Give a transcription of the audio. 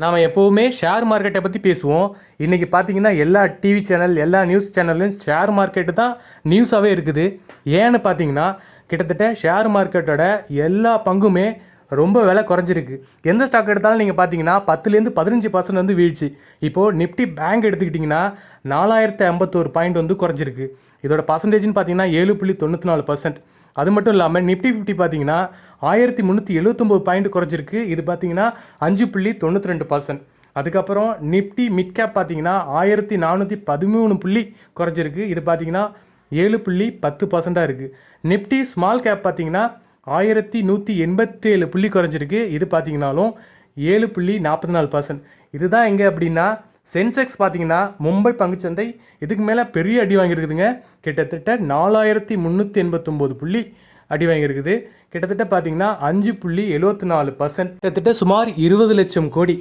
நாம் எப்போவுமே ஷேர் மார்க்கெட்டை பற்றி பேசுவோம். இன்றைக்கி பார்த்தீங்கன்னா எல்லா டிவி சேனல், எல்லா நியூஸ் சேனல்லையும் ஷேர் மார்க்கெட்டு தான் நியூஸாகவே இருக்குது. ஏன்னு பார்த்தீங்கன்னா கிட்டத்தட்ட ஷேர் மார்க்கெட்டோட எல்லா பங்குமே ரொம்ப விலை குறைஞ்சிருக்கு. எந்த ஸ்டாக் எடுத்தாலும் நீங்கள் பார்த்தீங்கன்னா 10-15% வந்து வீழ்ச்சி. இப்போது நிஃப்டி பேங்க் எடுத்துக்கிட்டிங்கன்னா 4051 பாயிண்ட் வந்து குறைஞ்சிருக்கு. இதோட பர்சன்டேஜ்னு பார்த்தீங்கன்னா 7.94%. அது மட்டும் இல்லாமல் நிஃப்டி 50 பார்த்தீங்கன்னா 1379 பாயிண்ட் குறைஞ்சிருக்கு. இது பார்த்தீங்கன்னா 5.92%. அதுக்கப்புறம் நிஃப்டி மிட் கேப் பார்த்தீங்கன்னா 1413 புள்ளி குறைஞ்சிருக்கு. இது பார்த்தீங்கன்னா 7.10% இருக்குது. நிஃப்டி ஸ்மால் கேப் பார்த்தீங்கன்னா 1187 புள்ளி குறைஞ்சிருக்கு. இது பார்த்தீங்கன்னாலும் 7.44%. இதுதான் எங்கே அப்படின்னா சென்செக்ஸ் பார்த்தீங்கன்னா மும்பை பங்குச்சந்தை இதுக்கு மேலே பெரிய அடி வாங்கியிருக்குதுங்க. கிட்டத்தட்ட 4389 புள்ளி அடி வாங்கியிருக்குது. கிட்டத்தட்ட பார்த்தீங்கன்னா 5.74%. கிட்டத்தட்ட சுமார் 20 லட்சம் கோடி.